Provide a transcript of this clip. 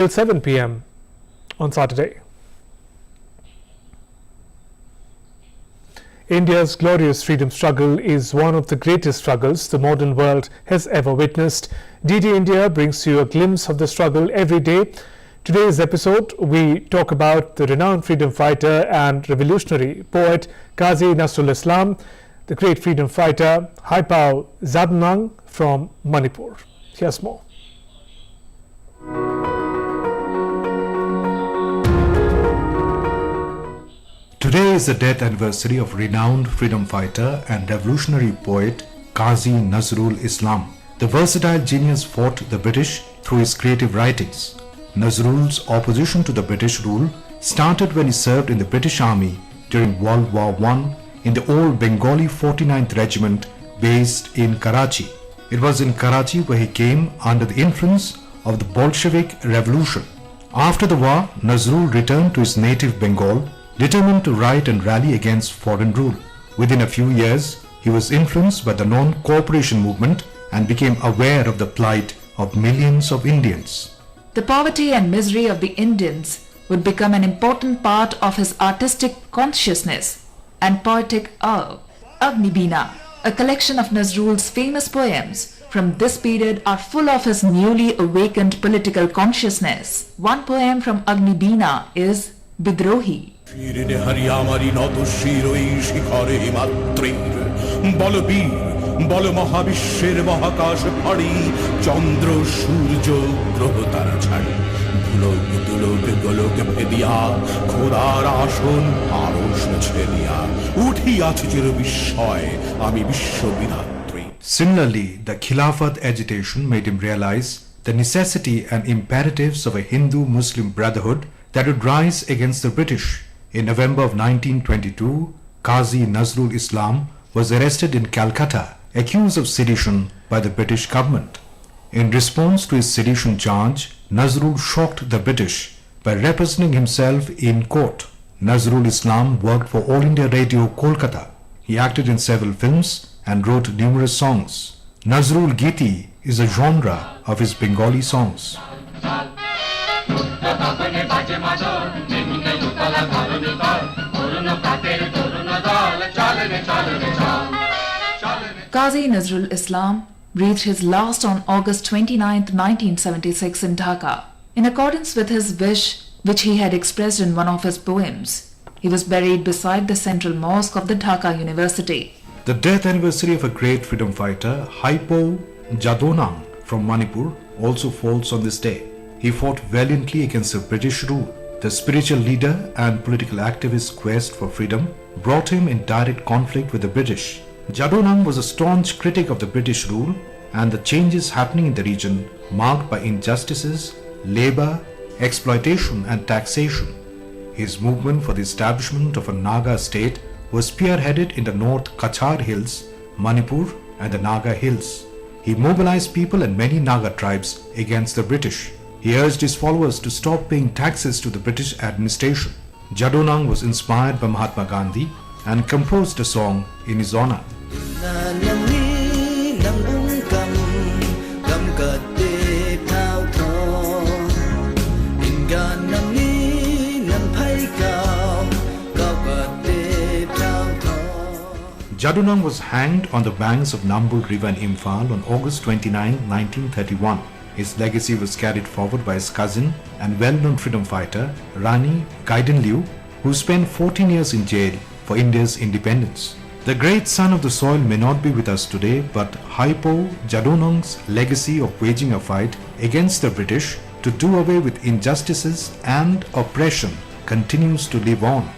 till 7 p.m. on Saturday. India's glorious freedom struggle is one of the greatest struggles the modern world has ever witnessed. DD India brings you a glimpse of the struggle every day. Today's episode, we talk about the renowned freedom fighter and revolutionary poet Qazi Nazrul Islam, the great freedom fighter Haipao Jadonang from Manipur. Here's more. Today is the death anniversary of renowned freedom fighter and revolutionary poet Qazi Nazrul Islam. The versatile genius fought the British through his creative writings. Nazrul's opposition to the British rule started when he served in the British Army during World War I in the old Bengali 49th Regiment based in Karachi. It was in Karachi where he came under the influence of the Bolshevik Revolution. After the war, Nazrul returned to his native Bengal, determined to write and rally against foreign rule. Within a few years, he was influenced by the non-cooperation movement and became aware of the plight of millions of Indians. The poverty and misery of the Indians would become an important part of his artistic consciousness and poetic art. Agnibina, a collection of Nazrul's famous poems from this period, are full of his newly awakened political consciousness. One poem from Agnibina is Bidrohi. বল মহাবিশ্বের মহাকাশ ফাড়ি চন্দ্র সূর্য গ্রহ তারা ছাড়ি ভুলোক দুলোক গোলক ভেদিয়া খোদার আসন আরশ ছেদিয়া উঠিয়াছে চির বিস্ময় আমি বিশ্ববিধাত্রী. Similarly, the Khilafat agitation made him realize the necessity and imperatives of a Hindu-Muslim brotherhood that would rise against the British. In November of 1922, Qazi Nazrul Islam was arrested in Calcutta, accused of sedition by the British government. In response to his sedition charge, Nazrul shocked the British by representing himself in court. Nazrul Islam worked for All India Radio Kolkata. He acted in several films and wrote numerous songs. Nazrul Giti is a genre of his Bengali songs. Qazi Nazrul Islam breathed his last on August 29, 1976 in Dhaka. In accordance with his wish, which he had expressed in one of his poems, he was buried beside the central mosque of the Dhaka University. The death anniversary of a great freedom fighter, Haipao Jadonang from Manipur, also falls on this day. He fought valiantly against the British rule. The spiritual leader and political activist's quest for freedom brought him in direct conflict with the British. Jadonang was a staunch critic of the British rule and the changes happening in the region marked by injustices, labor, exploitation and taxation. His movement for the establishment of a Naga state was spearheaded in the North Kachar Hills, Manipur and the Naga Hills. He mobilized people and many Naga tribes against the British. He urged his followers to stop paying taxes to the British administration. Jadonang was inspired by Mahatma Gandhi and composed a song in his honor. Jadonang was hanged on the banks of Nambul River in Imphal on August 29, 1931. His legacy was carried forward by his cousin and well-known freedom fighter Rani Gaidenliu, who spent 14 years in jail for India's independence. The great son of the soil may not be with us today, but Haipao Jadonang's legacy of waging a fight against the British to do away with injustices and oppression continues to live on.